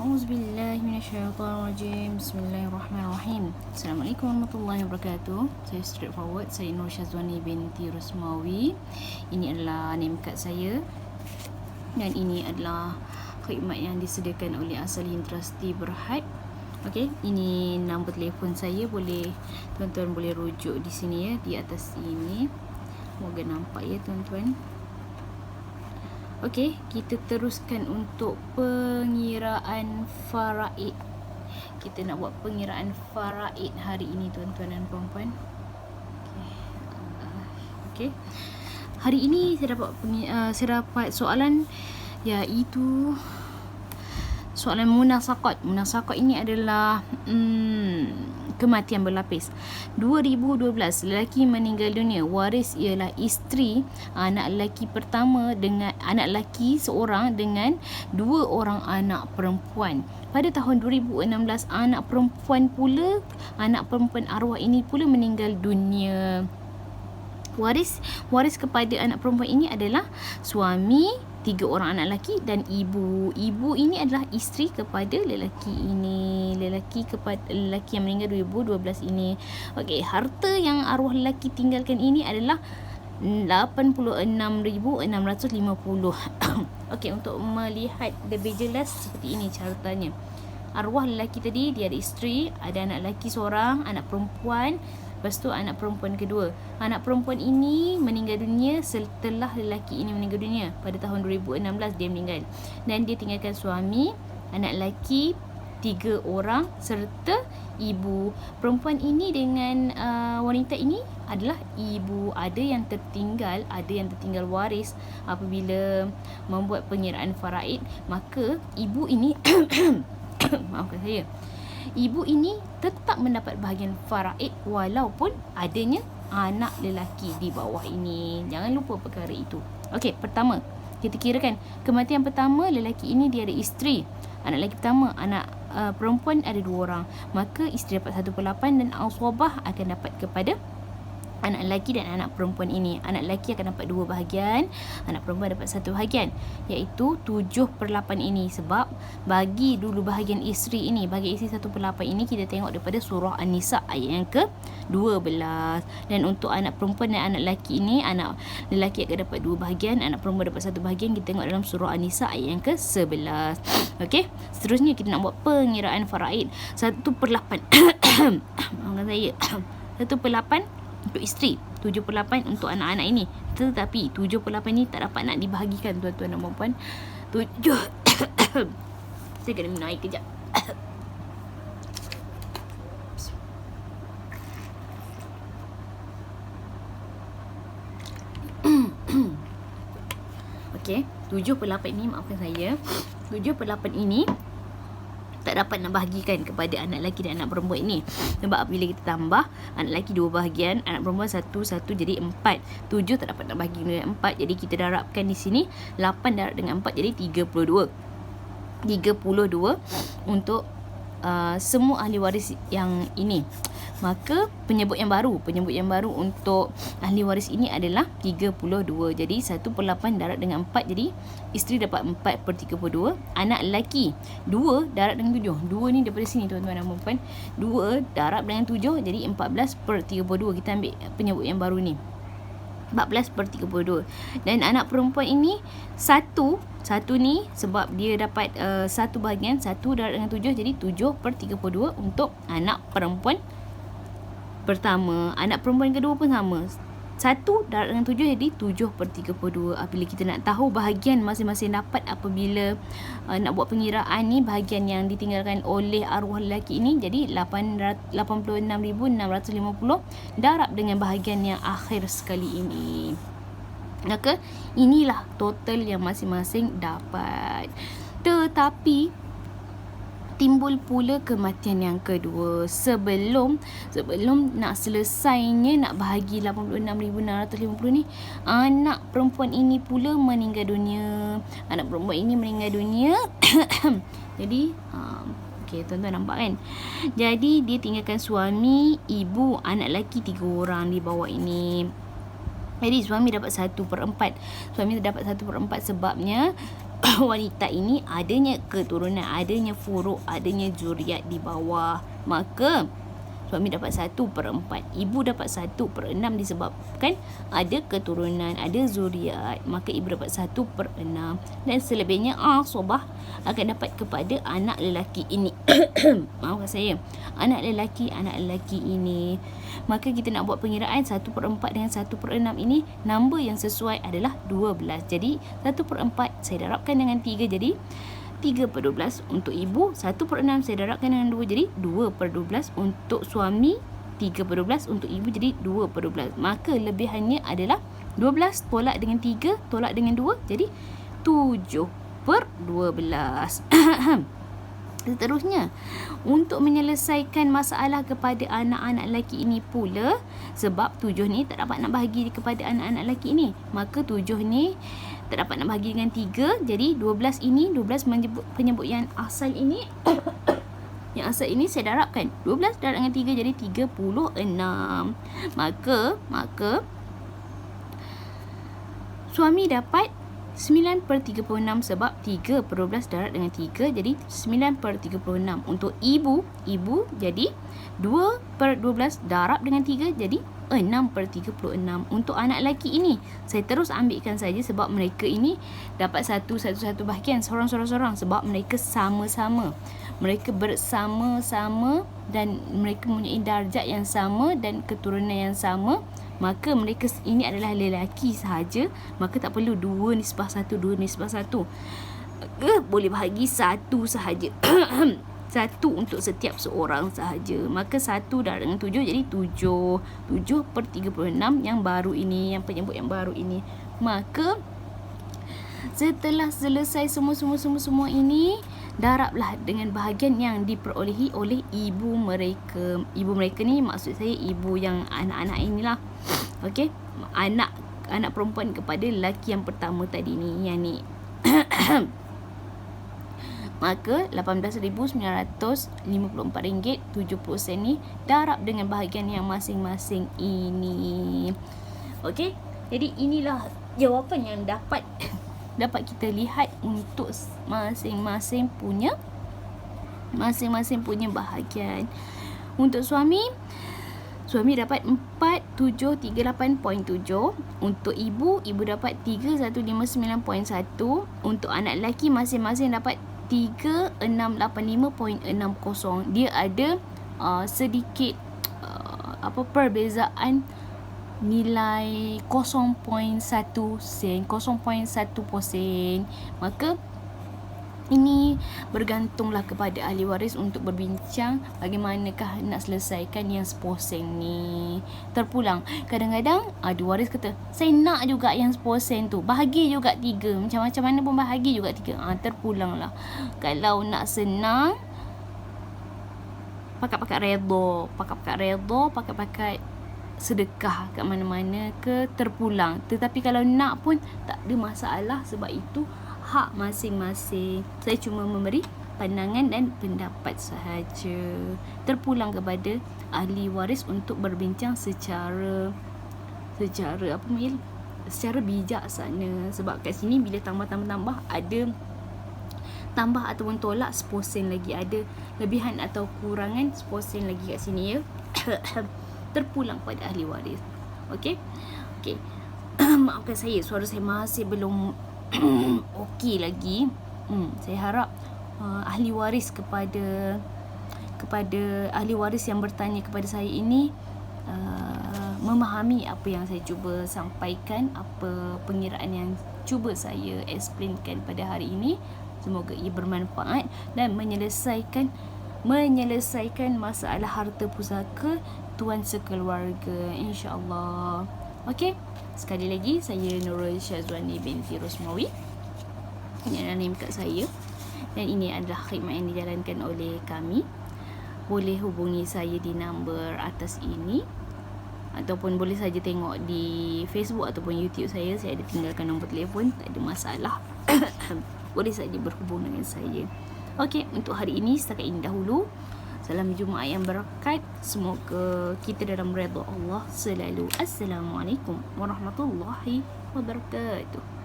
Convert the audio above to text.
A'udzubillahi minasyaitonirrajim. Bismillahirrahmanirrahim. Assalamualaikum warahmatullahi wabarakatuh. Saya straightforward. Saya Nur Syazwani binti Rusmawi. Ini adalah name card saya. Dan ini adalah khidmat yang disediakan oleh As-Salihin Trustee Berhad. Okey, ini nombor telefon saya, boleh tuan-tuan boleh rujuk di sini ya, di atas ini. Semoga nampak ya tuan-tuan. Okey, kita teruskan untuk pengiraan faraid. Kita nak buat pengiraan faraid hari ini tuan-tuan dan puan-puan. Okey. Hari ini saya dapat soalan, iaitu soalan munasaqat. Munasaqat ini adalah kematian berlapis. 2012 lelaki meninggal dunia, waris ialah isteri, anak lelaki pertama dengan anak lelaki seorang dengan 2 orang anak perempuan. Pada tahun 2016 anak perempuan arwah ini pula meninggal dunia. Waris kepada anak perempuan ini adalah suami, 3 orang anak lelaki dan ibu. Ibu ini adalah isteri kepada lelaki ini. Lelaki yang meninggal 2012 ini. Okey, harta yang arwah lelaki tinggalkan ini adalah 86,650. Okey, untuk melihat lebih jelas seperti ini caratanya. Arwah lelaki tadi, dia ada isteri, ada anak lelaki seorang, anak perempuan. Lepas tu anak perempuan kedua. Anak perempuan ini meninggal dunia setelah lelaki ini meninggal dunia. Pada tahun 2016 dia meninggal. Dan dia tinggalkan suami, anak lelaki 3 orang serta ibu. Perempuan ini dengan wanita ini adalah ibu. Ada yang tertinggal waris apabila membuat pengiraan faraid. Maka ibu ini maafkan saya, ibu ini tetap mendapat bahagian faraid walaupun adanya anak lelaki di bawah ini. Jangan lupa perkara itu. Okey, pertama kita kirakan kematian pertama, lelaki ini dia ada isteri. Anak lelaki pertama, anak perempuan ada 2 orang. Maka isteri dapat 1/8 dan aswabah akan dapat kepada anak lelaki dan anak perempuan ini. Anak lelaki akan dapat 2 bahagian, anak perempuan dapat 1 bahagian, iaitu 7/8 ini. Sebab bagi dulu bahagian isteri ini, bagi isteri 1/8 ini kita tengok daripada surah An-Nisa ayat yang ke-12. Dan untuk anak perempuan dan anak lelaki ini, anak lelaki akan dapat 2 bahagian, anak perempuan dapat 1 bahagian. Kita tengok dalam surah An-Nisa ayat yang ke-11. Okey, seterusnya kita nak buat pengiraan faraid. 1/8 maafkan saya 1/8 untuk isteri, 7/8 untuk anak-anak ini. Tetapi 7/8 ini tak dapat nak dibahagikan tuan-tuan dan puan-puan. 7 saya kena minum air kejap. Okey, 7/8 ini, maafkan saya, 7/8 ini tak dapat nak bahagikan kepada anak lelaki dan anak perempuan ini. Sebab apabila kita tambah, anak lelaki 2 bahagian, anak perempuan 1 jadi 4. 7 tak dapat nak bahagi dengan 4. Jadi kita darabkan di sini 8 darab dengan 4 jadi 32 untuk semua ahli waris yang ini. Maka penyebut yang baru untuk ahli waris ini adalah 32. Jadi 1/8 darab dengan 4, jadi isteri dapat 4/32. Anak lelaki 2 darab dengan 7. 2 ni daripada sini tuan-tuan dan puan-puan. 2 darab dengan 7 jadi 14/32. Kita ambil penyebut yang baru ni, 14/32. Dan anak perempuan ini satu ni sebab dia dapat 1 bahagian, 1 darab dengan 7 jadi 7/32 untuk anak perempuan pertama. Anak perempuan kedua pun sama, 1 darab dengan 7 jadi 7/32. Apabila kita nak tahu bahagian masing-masing dapat apabila nak buat pengiraan ni, bahagian yang ditinggalkan oleh arwah lelaki ini, jadi 86,650 darab dengan bahagian yang akhir sekali ini. Maka inilah total yang masing-masing dapat. Tetapi timbul pula kematian yang kedua. Sebelum nak selesainya, nak bahagi 86,650 ni, anak perempuan ini pula meninggal dunia. Anak perempuan ini meninggal dunia. Jadi okey, tuan-tuan nampak kan? Jadi dia tinggalkan suami, ibu, anak lelaki 3 orang di bawah ini. Jadi suami dapat 1/4. Suami dapat 1/4 sebabnya wanita ini adanya keturunan, adanya furuk, adanya zuriat di bawah, maka suami dapat 1/4, ibu dapat 1/6 disebabkan ada keturunan, ada zuriat, maka ibu dapat 1/6, dan selebihnya asabah akan dapat kepada anak lelaki ini. Maafkan saya, anak lelaki ini. Maka kita nak buat pengiraan 1/4 dengan 1/6 ini, number yang sesuai adalah 12. Jadi 1/4 saya darabkan dengan 3, jadi 3/12 untuk ibu, 1/6 saya darabkan dengan 2, jadi 2/12 untuk suami, 3/12 untuk ibu, jadi 2/12. Maka lebihannya adalah 12 tolak dengan 3 tolak dengan 2, jadi 7/12. Seterusnya, untuk menyelesaikan masalah kepada anak-anak lelaki ini pula, sebab 7 ni tak dapat nak bahagi kepada anak-anak lelaki ini, maka 7 ni tak dapat nak bahagi dengan 3, jadi 12 ini, 12 penyebut yang asal ini yang asal ini saya darabkan, 12 darab dengan 3 jadi 36. Maka suami dapat 9/36 sebab 3/12 darab dengan 3 jadi 9/36. Untuk ibu jadi 2/12 darab dengan 3 jadi 6/36. Untuk anak lelaki ini saya terus ambilkan saja sebab mereka ini dapat satu bahagian sorang-sorang sebab mereka sama-sama, mereka bersama-sama dan mereka mempunyai darjat yang sama dan keturunan yang sama. Maka mereka ini adalah lelaki sahaja, maka tak perlu 2/1, 2/1. Boleh bahagi 1 sahaja. 1 untuk setiap seorang sahaja. Maka 1 darab dengan 7 jadi 7/36 yang baru ini, yang penyebut yang baru ini. Maka setelah selesai semua ini, darablah dengan bahagian yang diperolehi oleh ibu mereka. Ibu mereka ni maksud saya ibu yang anak-anak inilah. Okey, anak perempuan kepada lelaki yang pertama tadi ni, yang ni. Maka RM18,954.70 ni darab dengan bahagian yang masing-masing ini. Okey, jadi inilah jawapan yang dapat kita lihat untuk masing-masing punya bahagian. Untuk suami dapat 4738.7. Untuk ibu dapat 3159.1. Untuk anak lelaki masing-masing dapat 3685.60. Dia ada sedikit perbezaan nilai 0.1 sen. Maka ini bergantunglah kepada ahli waris untuk berbincang bagaimanakah nak selesaikan yang 10 sen ni. Terpulang, kadang-kadang ahli waris kata saya nak juga yang 10 sen tu, bahagi juga 3, macam mana pun bahagi juga 3. Terpulanglah. Kalau nak senang, pakat-pakat redha, pakat-pakat sedekah kat mana-mana ke, terpulang. Tetapi kalau nak pun tak ada masalah sebab itu hak masing-masing. Saya cuma memberi pandangan dan pendapat sahaja. Terpulang kepada ahli waris untuk berbincang secara bijaksana. Sebab kat sini bila tambah ada tambah ataupun tolak 10 sen lagi, ada lebihan atau kurangan 10 sen lagi kat sini ya. Terpulang pada ahli waris. Okey. Maafkan saya, suara saya masih belum okey lagi. Saya harap ahli waris kepada ahli waris yang bertanya kepada saya ini memahami apa yang saya cuba sampaikan, apa pengiraan yang cuba saya explainkan pada hari ini. Semoga ia bermanfaat dan menyelesaikan masalah harta pusaka tuan sekeluarga, insya-Allah. Okey, sekali lagi saya Nurul Syazwani binti Rosmawi, yang name kat saya, dan ini adalah khidmat yang dijalankan oleh kami. Boleh hubungi saya di nombor atas ini, ataupun boleh saja tengok di Facebook ataupun YouTube saya ada tinggalkan nombor telefon, tak ada masalah. Boleh saja berhubung dengan saya. Okey, untuk hari ini setakat ini dahulu. Salam Jumaat yang berkat. Semoga kita dalam redha Allah selalu. Assalamualaikum warahmatullahi wabarakatuh.